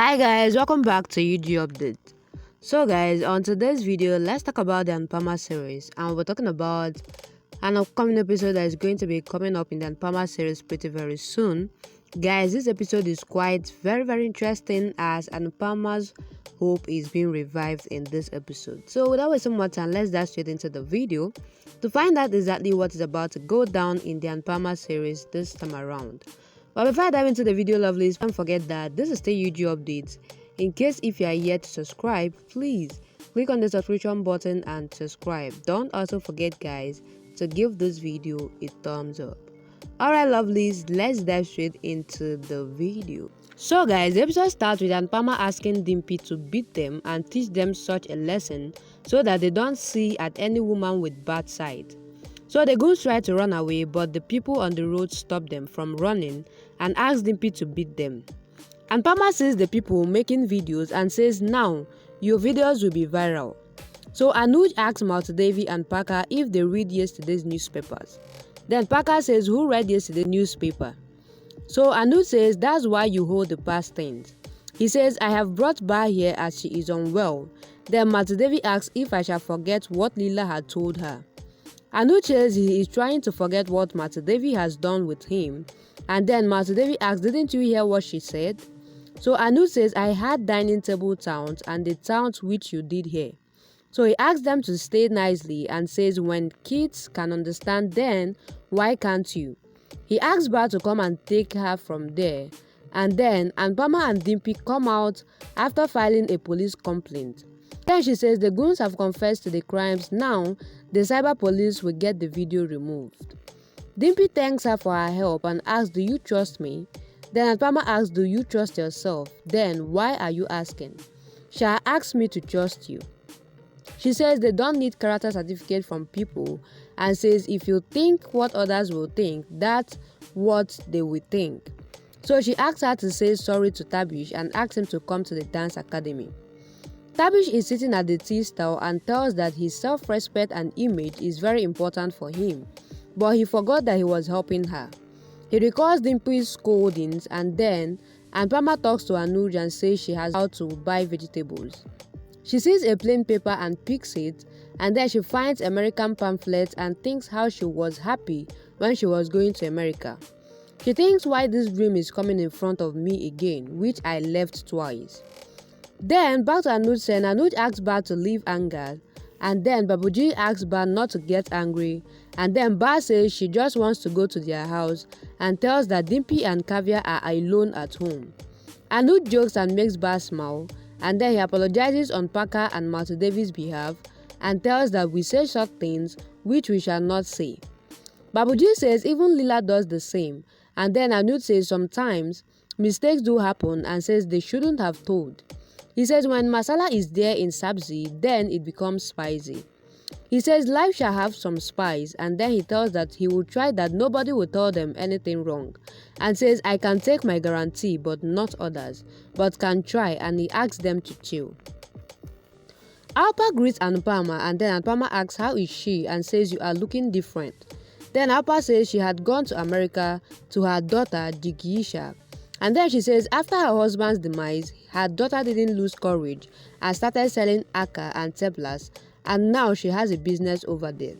Hi guys, welcome back to UG Update. So guys, on today's video, let's talk about the Anupama series, and we're talking about an upcoming episode that is going to be coming up in the Anupama series pretty very soon. Guys, this episode is quite very interesting as Anupama's hope is being revived in this episode. So without wasting more time, let's dive straight into the video to find out exactly what is about to go down in the Anupama series this time around. But before I dive into the video, lovelies, don't forget that this is still UG Updates. In case if you are yet to subscribe, please click on the subscription button and subscribe. Don't also forget, guys, to give this video a thumbs up. Alright, lovelies, let's dive straight into the video. So guys, the episode starts with Anupama asking Dimpy to beat them and teach them such a lesson so that they don't see at any woman with bad side. So the goons try to run away, but the people on the road stop them from running and ask Dimpy to beat them. Anupama sees the people making videos and says, "Now, your videos will be viral." So Anuj asks Maltidevi and Parker if they read yesterday's newspapers. Then Parker says, "Who read yesterday's newspaper?" So Anuj says, "That's why you hold the past things." He says, "I have brought Ba here as she is unwell." Then Maltidevi asks if I shall forget what Leela had told her. Anuj says he is trying to forget what Maltidevi has done with him, and then Maltidevi asks, "Didn't you hear what she said?" So Anuj says, "I had dining table towns and the towns which you did here." So he asks them to stay nicely and says, "When kids can understand, then why can't you?" He asks Ba to come and take her from there, and then Anupama and Dimpy come out after filing a police complaint. Then she says the goons have confessed to the crimes. Now the cyber police will get the video removed. Dimpy thanks her for her help and asks, "Do you trust me?" Then Anupama asks, "Do you trust yourself? Then why are you asking? Shall I ask me to trust you?" She says they don't need character certificate from people and says if you think what others will think, that's what they will think. So she asks her to say sorry to Tabish and asks him to come to the dance academy. Tabish is sitting at the tea stall and tells that his self-respect and image is very important for him, but he forgot that he was helping her. He recalls Dimpy's scoldings, and then Anupama talks to Anuj and says she has how to buy vegetables. She sees a plain paper and picks it, and then she finds American pamphlets and thinks how she was happy when she was going to America. She thinks why this dream is coming in front of me again, which I left twice. Then back to Anuj saying Anuj asks Ba to leave anger, and then Babuji asks Ba not to get angry, and then Ba says she just wants to go to their house and tells that Dimpy and Kavya are alone at home. Anuj jokes and makes Ba smile, and then he apologizes on Parker and Maltidevi's behalf and tells that we say short things which we shall not say. Babuji says even Leela does the same, and then Anuj says sometimes mistakes do happen and says they shouldn't have told. He says when masala is there in sabzi, then it becomes spicy. He says life shall have some spice, and then he tells that he will try that nobody will tell them anything wrong, and says I can take my guarantee but not others, but can try, and he asks them to chill. Alpa greets Anupama, and then Anupama asks how is she and says you are looking different. Then Alpa says she had gone to America to her daughter Jigisha. And then she says after her husband's demise, her daughter didn't lose courage and started selling Aka and Teblas, and now she has a business over there.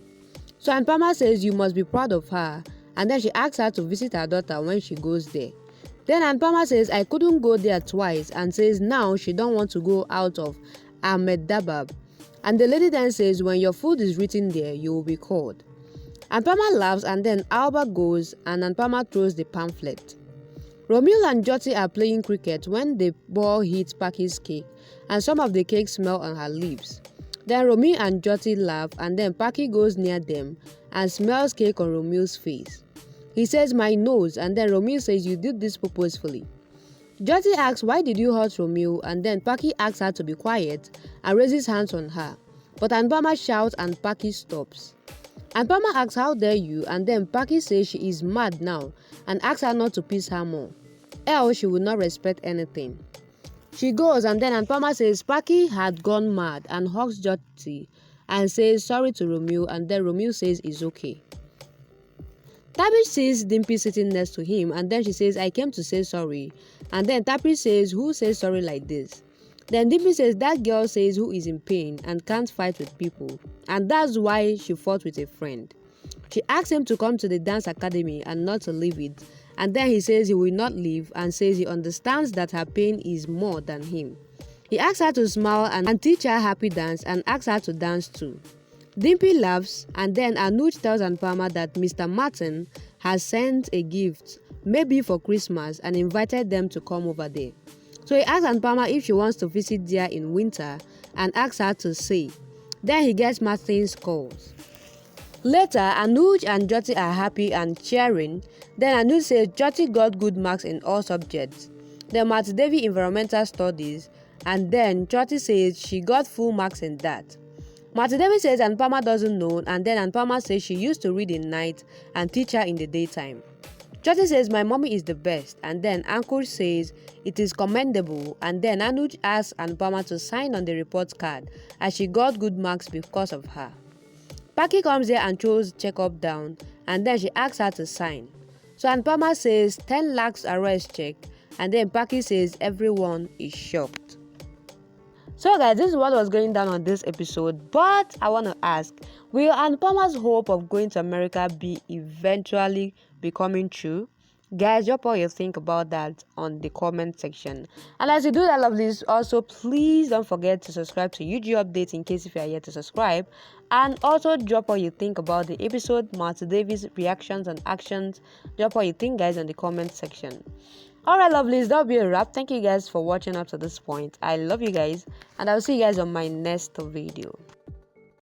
So Anupama says you must be proud of her, and then she asks her to visit her daughter when she goes there. Then Anupama says I couldn't go there twice and says now she don't want to go out of Ahmed Dabab. And the lady then says when your food is written there, you will be called. Anupama laughs, and then Alba goes and Anupama throws the pamphlet. Romeo and Jyoti are playing cricket when the ball hits Paki's cake and some of the cake smell on her lips. Then Romeo and Jyoti laugh, and then Paki goes near them and smells cake on Romeo's face. He says my nose, and then Romeo says you did this purposefully. Jyoti asks why did you hurt Romeo, and then Paki asks her to be quiet and raises hands on her. But Anupama shouts and Paki stops. Anupama asks how dare you, and then Paki says she is mad now and asks her not to piss her more, else she will not respect anything. She goes, and then Anupama says Paki had gone mad and hugs Jyoti and says sorry to Romeo, and then Romeo says it's okay. Tapish sees Dimpy sitting next to him, and then she says, I came to say sorry. And then Tapish says, who says sorry like this? Then Dimpy says, that girl says who is in pain and can't fight with people, and that's why she fought with a friend. She asks him to come to the dance academy and not to leave it, and then he says he will not leave and says he understands that her pain is more than him. He asks her to smile and teach her happy dance and asks her to dance too. Dimpy laughs, and then Anuj tells Anupama that Mr. Martin has sent a gift, maybe for Christmas, and invited them to come over there. So he asks Anupama if she wants to visit there in winter and asks her to say. Then he gets Martin's calls. Later, Anuj and Jyoti are happy and cheering. Then Anuj says Jyoti got good marks in all subjects. Then Martin Devi environmental studies, and then Jyoti says she got full marks in that. Martin Devi says Anupama doesn't know, and then Anupama says she used to read in night and teach her in the daytime. Jyoti says my mommy is the best, and then Ankur says it is commendable, and then Anuj asks Anupama to sign on the report card as she got good marks because of her. Paki comes there and throws checkup down, and then she asks her to sign. So Anupama says 10 lakhs arrest check, and then Paki says everyone is shocked. So guys, this is what was going down on this episode, but I want to ask, will Anupama's hope of going to America be eventually becoming true? Guys, drop all you think about that on the comment section. And as you do that, lovelies, also please don't forget to subscribe to UG Updates in case if you are yet to subscribe. And also drop what you think about the episode, Martin Davis' reactions and actions. Drop what you think, guys, on the comment section. Alright, lovelies, that'll be a wrap. Thank you guys for watching up to this point. I love you guys, and I'll see you guys on my next video.